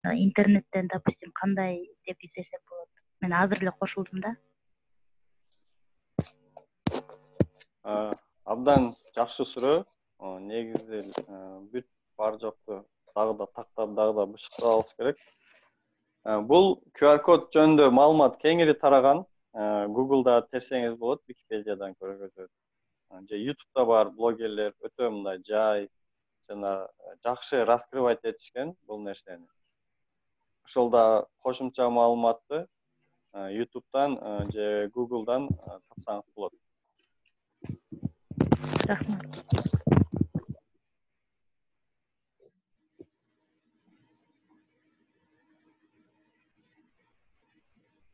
интернеттен, допустим, кандай деп издесем болот? Мен азыр эле кошулдум да. Абдан жакшы суроо. Негизи бүт бар жокту дагы да тактап, дагы да бышыктап алыш керек. Бул QR код жөнүндө маалымат кеңири тараган. Google'да терсеңиз болот, Wikipedia'дан көргөзөт. Же YouTube'да бар блогерлер өтө мындай жай жана жакшы раскрывать этишкен бул нерсени. Ошол да кошумча маалыматты YouTube'дан же Google'дан тапсаңыз болот. Рахмат.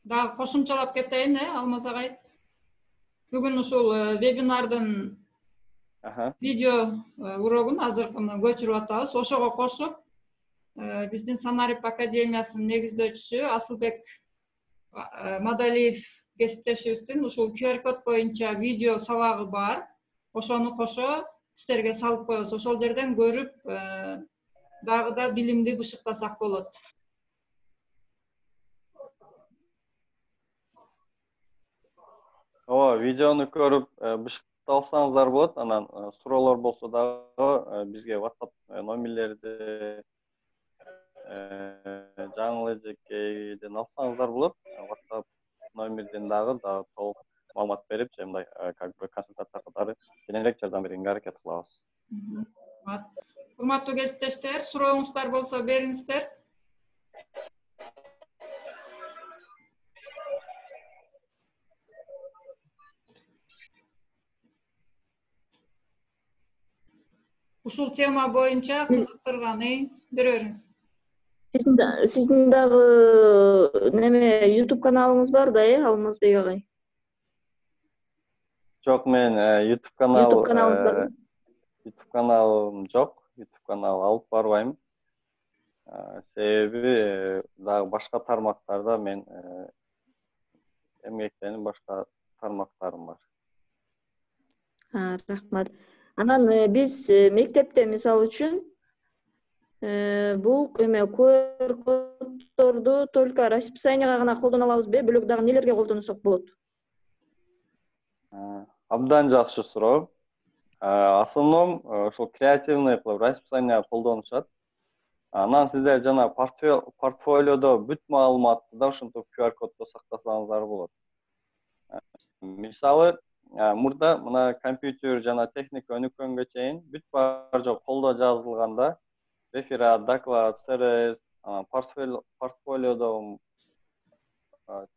Дагы кошумчалап кетейин, Алмаз агай. Бүгүн ушул вебинардын видео урогун азыркыны көчүрүп атабыз. Ошого кошуп, биздин Санарип академиясынын негиздөөчүсү Асылбек Мадалиев кесиптешибиздин ушул QR код боюнча видео сабагы бар. Ошону кошо сиздерге салып коебуз. Ошол жерден көрүп, дагы да билимди бышыктасак болот. Видеону көрүп бышыктап алсаңыздар болот. Анан суроолор болсо дагы бизге WhatsApp номерлерди жаңыл эжекейден алсаңыздар болот. WhatsApp номерден дагы толук маалымат берип, мындай как бы консультация катары кененирээк жардам бергенге аракет кылабыз. Урматтуу кесиптештер, сурооңуздар болсо бериңиздер. Ушул тема боюнча кызыктырганы бериңиз. Сиздин дагы неме YouTube каналыңыз бар да, Алмазбек агай? Жок, мен YouTube каналыңыз бар? YouTube каналым жок. YouTube канал алып барбайм. Себеби дагы башка тармактарда мен эмгектеним, башка тармактарым бар. Рахмат. Анан биз мектепте мисалы үчүн бул QR коддорду только расписанияга гана колдоно алабызбы, бөлөк дагы нелерге колдонсок болот? Абдан жакшы суроо. Основном ошол креативный кылып расписание колдонушат. Анан сиздер жана портфолиодо бүт маалыматты да ошентип QR коддо сактасаңыздар болот. Мисалы, мурда мына компьютер жана техника өнүккөнгө чейин бүт бар жок колдо жазылганда реферат, доклад, СРС, портфолиодо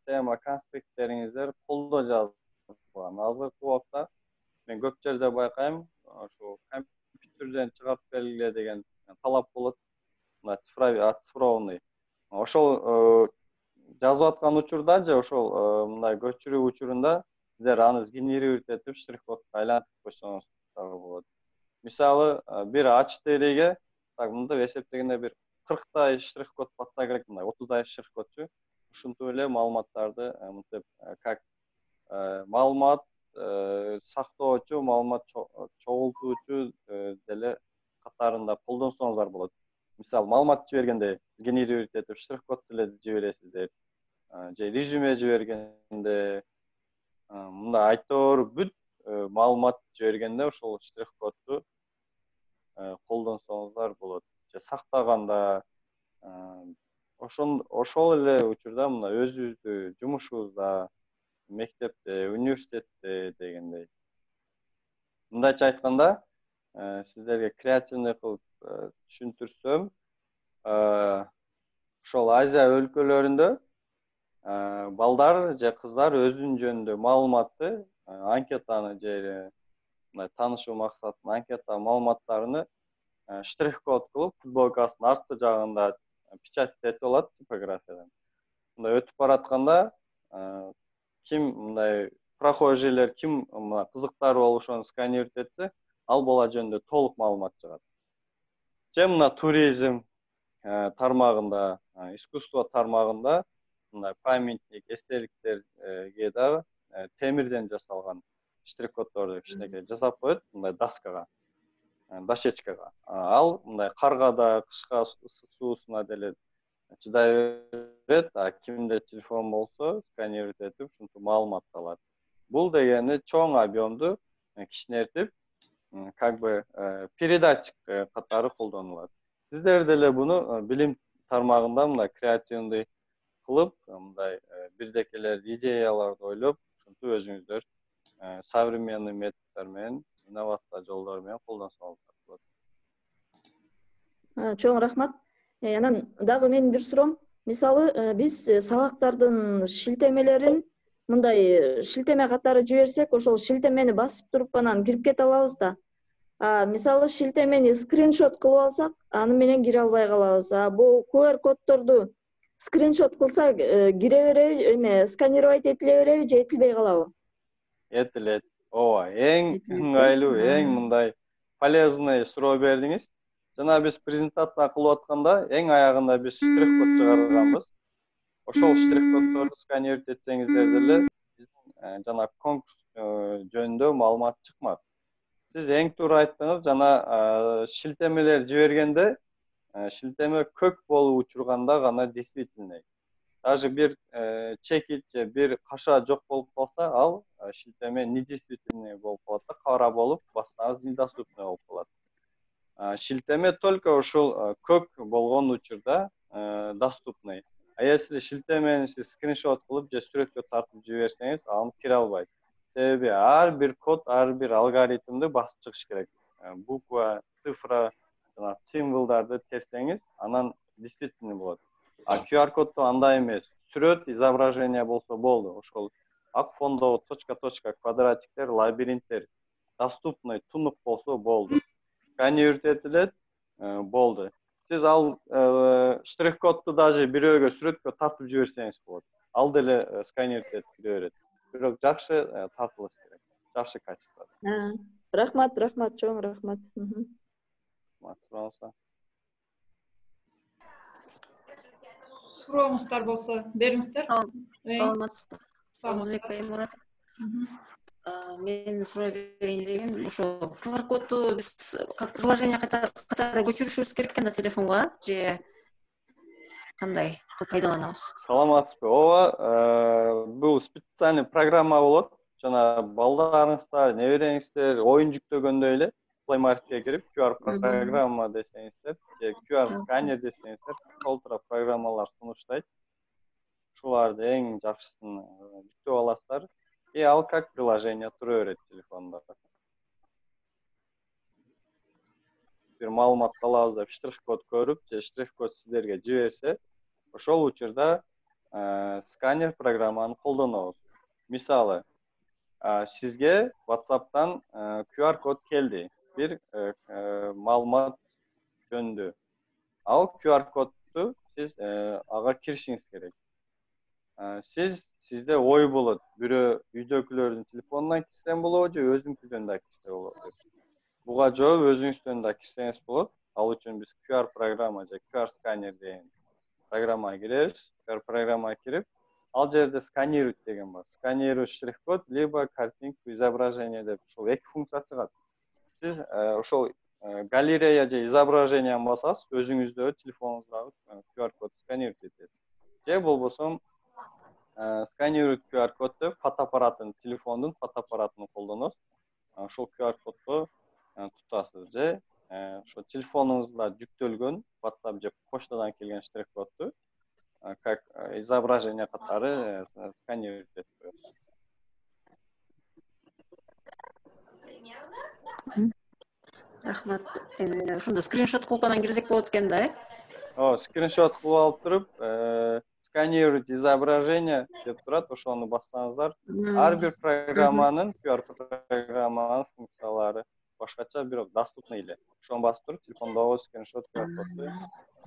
тема конспекттериңиздер колдо жазылган. Азыркы убакта мен көп жерде байкайм, ошо компьютерден чыгарып бергиле деген талап болот. Цифровой. Ошол жазып аткан учурда же ошол мындай көчүрүү учурунда сиздер аны сгенерировать этип штрих-кодко айлантырып койсоңуздар болот. Мисалы, бир HTML-ге так мындай эсептегенде бир 40 штрих-код батса керек, мындай 30 штрих-кодчу. Ушинтип эле маалыматтарды мынтип как маалымат сактоочу, маалымат чогултуучу деле катарында колдонсоңуздар болот. Мисалы, маалымат жибергенде генерировать этип штрих-код деле жибересиздер. Же резюме жибергенде мындай айтор бүт маалымат жибергенде ошол штрих-кодду колдонсоңуздар болот. Же сактаганда ошол эле учурда мына өзүбүздүн жумушубузда, мектепте, университетте дегендей. Мындайча айтканда, сиздерге креативный кылып түшүндүрсөм, ошол Азия өлкөлөрүндө балдар же кыздар өзүнүн жөнүндө маалыматты, анкетаны же таанышуу максатында анкета маалыматтарыны штрих-код кылып футболкасынын арткы жагында печать этип алат типографиядан. Мындай өтүп баратканда ким мындай прохожийлер ким кызыктары болуп ошону сканировать этсе, ал бала жөнүндө толук маалымат чыгат. Же мына туризм тармагында, искусство тармагында мындай памятник, эстеликтерге дагы темирден жасалган штрих-коддорду кичинекей жасап коет, мындай доскага, дощечкага. Ал мындай каргада, кышка ысык суусуна деле чыдай берет, а кимде телефон болсо сканировать этип ушинтип маалымат алат. Бул дегени чоң объемду кичинертип, как бы передатчик катары колдонулат. Сиздер деле буну билим тармагында мындай креативный кылып, мындай бирдекелер идеяларды ойлоп, ушинтип өзүңүздөр современный методдор менен, инновация жолдор менен колдонсоңуздар болот. Чоң рахмат. Анан дагы менин бир суроом, мисалы биз сабактардын шилтемелерин мындай шилтеме катары жиберсек, ошол шилтемени басып туруп анан кирип кете алабыз да. Мисалы шилтемени скриншот кылып алсак, аны менен кире албай калабыз. Бул QR коддорду скриншот кылсак, кире береби, эме сканировать этиле береби же этилбей калабы? Этилет. Ооба, эң ыңгайлуу, эң мындай полезный суроо бердиңиз. Жана биз презентация кылып атканда эң аягында биз штрих код чыгарганбыз. Ошол штрих коддорду сканировать этсеңиздер деле биздин жана конкурс жөнүндө маалымат чыкмак. Сиз эң туура айттыңыз, жана шилтемелер жибергенде шилтеме көк болуп учурганда гана действительный. Даже бир чекит же бир каша жок болуп калса, ал шилтеме недействительный болуп калат да, кара болуп, бассаңыз недоступный болуп калат. Шилтеме только ушул көк болгон учурда доступный. А если шилтемени сиз скриншот кылып же сүрөткө тартып жиберсеңиз, аны кире албайт. Себеби ар бир код, ар бир алгоритмди басып чыгыш керек. Буква, цифра, жана символдарды терсеңиз, анан действительный болот. А QR коддо андай эмес. Сүрөт, изображение болсо болду. Ошол ак фондогу точка-точка квадратиктер, лабиринттер доступный тунук болсо болду. Сканировать этилет, болду. Сиз ал штрих кодду даже бирөөгө сүрөткө тартып жиберсеңиз болот. Ал деле сканировать этип кире берет. Бирок жакшы тартылыш керек. Жакшы качествада. Рахмат, чоң рахмат. Сурооңузга. Сурооңуздар болсо бериңиздер. Саламатсызбы? Саламатбек Баймурат. Мен суроо берейин дегем, ошо QR кодду биз как приложение катары көчүрүшүбүз керек на телефонго же кандай кылып пайдаланабыз? Саламатсызбы? Ооба, бул специальный программа болот. Жана балдарыңыздар, небереңиздер оюн жүктөгөндөй эле Play Marketке кирип QR программа десеңиздер, же QR сканер десеңиздер, толтура программалар сунуштайт. Шуларды эң жакшысын жүктөп аласыздар. И ал как приложение тура берет телефонда. Бир маалымат алабыз деп штрих код көрүп, же штрих код сиздерге жиберсе, ошол учурда сканер программаны колдонобуз. Мисалы, сизге WhatsApp'тан QR код келди. Бир маалымат жөнүндө. Ал QR кодду сиз ага киришиңиз керек. Сизде ой болот. Бирөө үйдөгүлөрдүн телефонунан кирсем болобу же өзүңүздөн да кирсе болобу деп. Буга жооп өзүңүздөн да кирсеңиз болот. Ал үчүн биз QR программа же QR сканер деген программага киребиз. QR программага кирип, ал жерде сканировать деген бар. Сканировать штрих код либо картинку, изображение деп ушул эки функция чыгат. Сиз ошол галерея же изображениени басасыз, өзүңүздө телефонуңуздагы QR код сканировать этет. Же болбосо сканировать QR кодду фотоаппараттын, телефондун фотоаппаратын колдоносуз. Ошол QR кодду тутасыз же ошо телефонуңузда жүктөлгөн WhatsApp же почтадан келген штрих кодду как изображение катары сканировать этип коесуз. Рахмат. Ошондо скриншот кылып анан кирсек болот экен да, скриншот кылып алып туруп, сканировать изображение деп турат, ошону бассаңыздар, ар бир программанын, QR программанын функциялары башкача, бирок доступный эле. Ошону басып туруп, телефондогу скриншот QR кодду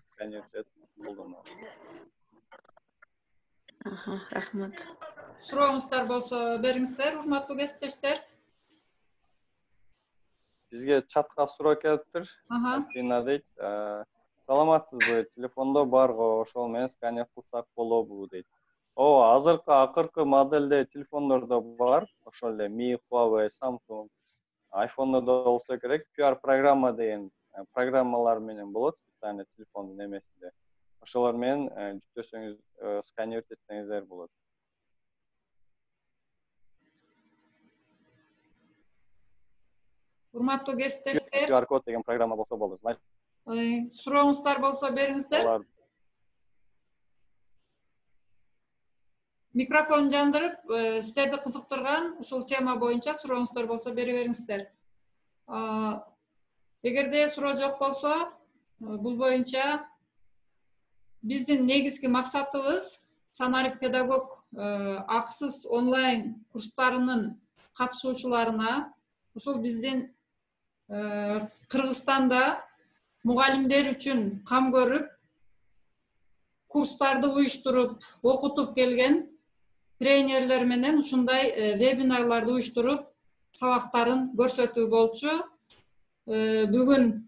сканировать этип колдонобуз. Рахмат. Сурооңуздар болсо бериңиздер, урматтуу кесиптештер. Бизге чатка суроо келиптир. Афина дейт. Саламатсызбы? Телефондо бар го, ошол менен сканер кылсак болобу дейт. Акыркы моделде телефондордо бар. Ошол эле Mi, Huawei, Samsung, iPhone'да болсо керек. QR программа деген программалар менен болот, специальный телефондун эмесинде. ошолор менен жүктөсөңүз, сканировать этсеңиздер болот. Урматтуу кесиптештер, QR код деген программа болсо болот. сурооңуздар болсо бериңиздер. Микрофон жандырып, сиздерди кызыктырган ушул тема боюнча сурооңуздар болсо бере бериңиздер. Эгерде суроо жок болсо, бул боюнча биздин негизги максатыбыз Санарип педагог акысыз онлайн курстарынын катышуучуларына ушул биздин Кыргызстанда мугалимдер үчүн кам көрүп, курстарды уюштуруп, окутуп келген тренерлер менен ушундай вебинарларды уюштуруп, сабактарын көрсөтүү болчу. Бүгүн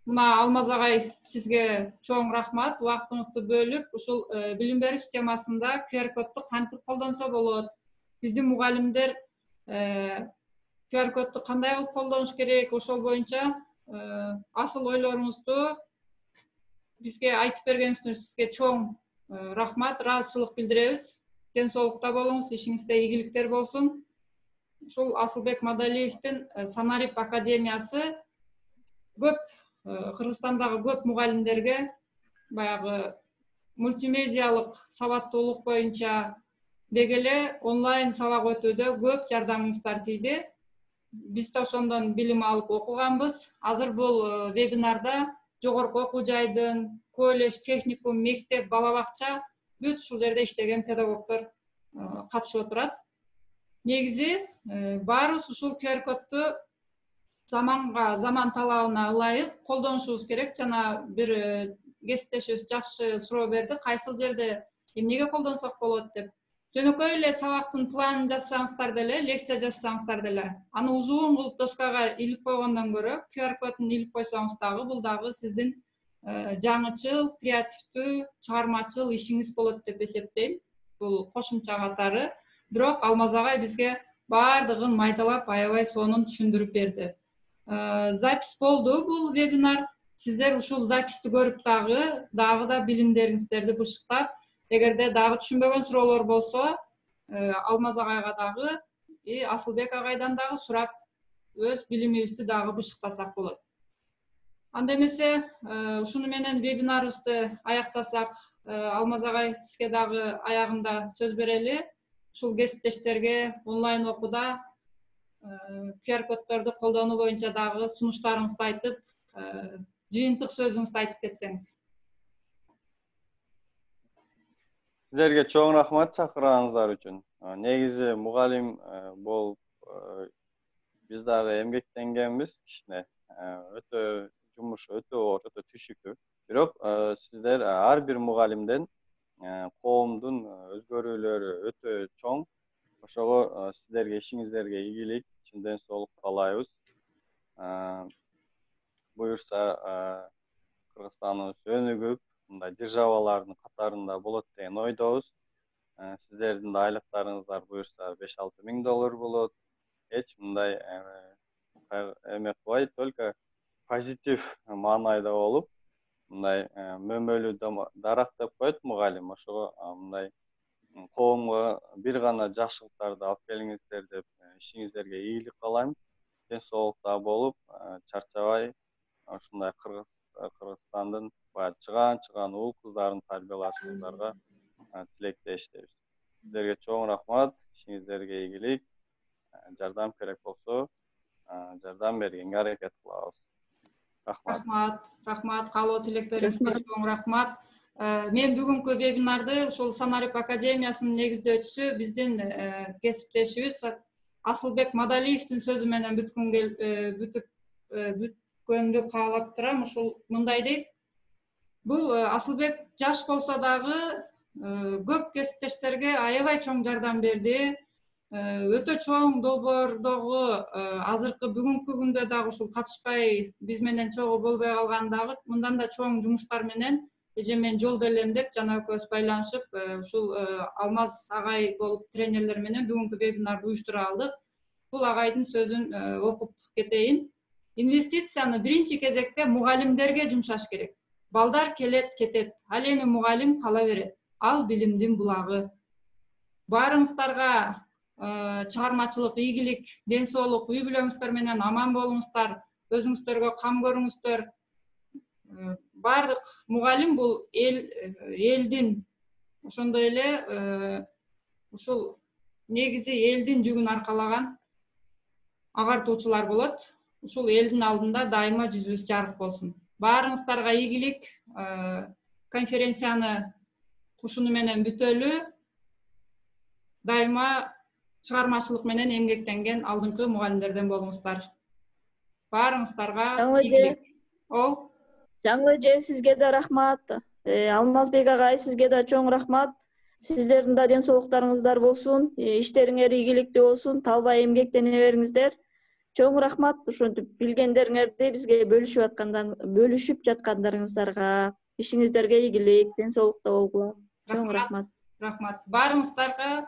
мына Алмаз агай сизге чоң рахмат, убактыңызды бөлүп, ушул билим бериш темасында QR кодду кантип колдонсо болот? Биздин мугалимдер QR кодду кандай кылып колдонуш керек? Ошол боюнча асыл ойлоруңузду бизге айтып бергениңиз үчүн сизге чоң рахмат, ыраазычылык билдиребиз. Ден соолукта болуңуз, ишиңизде ийгиликтер болсун. Ушул Асылбек Мадалиевдин Санарип академиясы көп Кыргызстандагы көп мугалимдерге баягы мультимедиалык сабаттуулук боюнча деги эле онлайн сабак өтүүдө көп жардамыңыздар тийди. Биз да ошондон билим алып окуганбыз. Азыр бул вебинарда жогорку окуу жайдын, колледж, техникум, мектеп, бала бакча бүт ушул жерде иштеген педагогдор катышып отурат. Негизи баарыбыз ушул QR кодду заман талабына ылайык колдонушубуз керек. Жана бир кесиптешибиз жакшы суроо берди. Кайсыл жерде эмнеге колдонсок болот деп. Жөнөкөй эле сабактын планын жазсаңыздар деле, лекция жазсаңыздар деле, аны узун кылып доскага илип койгондон көрө, QR кодун илип койсоңуз дагы бул дагы сиздин жаңычыл, креативдүү, чыгармачыл ишиңиз болот деп эсептейм. Бул кошумча катары. Бирок Алмаз агай бизге баардыгын майдалап, аябай сонун түшүндүрүп берди. Запись болду бул вебинар. Сиздер ушул записти көрүп дагы да билимдериңиздерди бышыктап, эгерде дагы түшүнбөгөн суроолор болсо, Алмаз агайга дагы, Асылбек агайдан дагы сурап, өз билимибизди дагы бышыктасак болот. Анда эмесе, ушуну менен вебинарыбызды аяктасак, Алмаз агай сизге дагы аягында сөз берели. Ушул кесиптештерге онлайн окууда QR коддорду колдонуу боюнча дагы сунуштарыңызды айтып, жыйынтык сөзүңүздү айтып кетсеңиз. Сиздерге чоң рахмат чакырганыңыздар үчүн. Негизи мугалим болуп биз дагы эмгектенгенбиз кичине. Өтө жумуш өтө оор, өтө түшүктүү. Бирок сиздер ар бир мугалимден коомдун өзгөрүүлөрү өтө чоң. Ошого сиздерге ишиңиздерге ийгилик, чынден соолук каалайбыз. Буюрса Кыргызстаныбыз өнүгүп, мындай державалардын катарында болот деген ойдобуз. Сиздердин да айлыктарыңыздар буюрса $5-6 миң болот. Эч мындай эме кылбай, только позитив маанайда болуп, мындай мөмөлүү дарак деп коет мугалим. Ошого мындай коомго бир гана жакшылыктарды алып келиңиздер деп ишиңиздерге ийгилик каалайм. Ден соолукта болуп, чарчабай ушундай Кыргызстандын чыган уул кыздарын тарбиялашыңыздарга тилектештебиз. Сиздерге чоң рахмат, ишиңиздерге ийгилик. Жардам керек болсо, жардам бергенге аракет кылабыз. Рахмат, каалоо тилектериңизге чоң рахмат. Мен бүгүнкү вебинарды ушул Санарип академиясынын негиздөөчүсү биздин кесиптешибиз Асылбек Мадалиевдин сөзү менен бүткөндү каалап турам. Ушул мындай дейт. Бул Асылбек жаш болсо дагы көп кесиптештерге аябай чоң жардам берди. Өтө чоң долбоордогу азыркы бүгүнкү күндө дагы ушул катышпай биз менен чогуу болбой калган дагы мындан да чоң жумуштар менен эже мен жолдо элем деп жана экөөбүз байланышып, ушул Алмаз агай болуп тренерлер менен бүгүнкү вебинарды уюштура алдык. Бул агайдын сөзүн окуп кетейин. Инвестицияны биринчи кезекте мугалимдерге жумшаш керек. Балдар келет кетет, ал эми мугалим кала берет. Ал билимдин булагы. Баарыңыздарга чыгармачылык, ийгилик, ден соолук, үй бүлөңүздөр менен аман болуңуздар, өзүңүздөргө кам көрүңүздөр. Бардык мугалим бул элдин, ошондой эле ушул негизи элдин жүгүн аркалаган агартуучулар болот. Ушул элдин алдында дайыма жүзүбүз жарык болсун. Баарыңыздарга ийгилик, конференцияны ушуну менен бүтөлү. Дайыма чыгармачылык менен эмгектенген алдыңкы мугалимдерден болуңуздар. Баарыңыздарга ийгилик. Жаңы эже, сизге да рахмат. Алмазбек агай, сизге да чоң рахмат. Сиздердин да ден соолуктарыңыздар болсун, иштериңер ийгиликтүү болсун, талбай эмгектене бериңиздер. Чоң рахмат ушинтип билгендериңерди бизге бөлүшүп жаткандарыңыздарга. Ишиңиздерге ийгилик, ден соолукта болгула. Чоң рахмат. Рахмат. Баарыңыздарга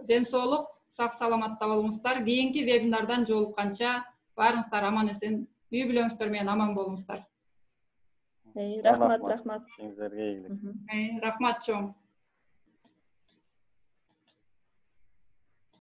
ден соолук, сак саламатта болуңуздар. Кийинки вебинардан жолукканча баарыңыздар аман эсен, үй бүлөңүздөр менен аман болуңуздар. Рахмат. Сиңиздерге ийгилик. Рахмат чоң.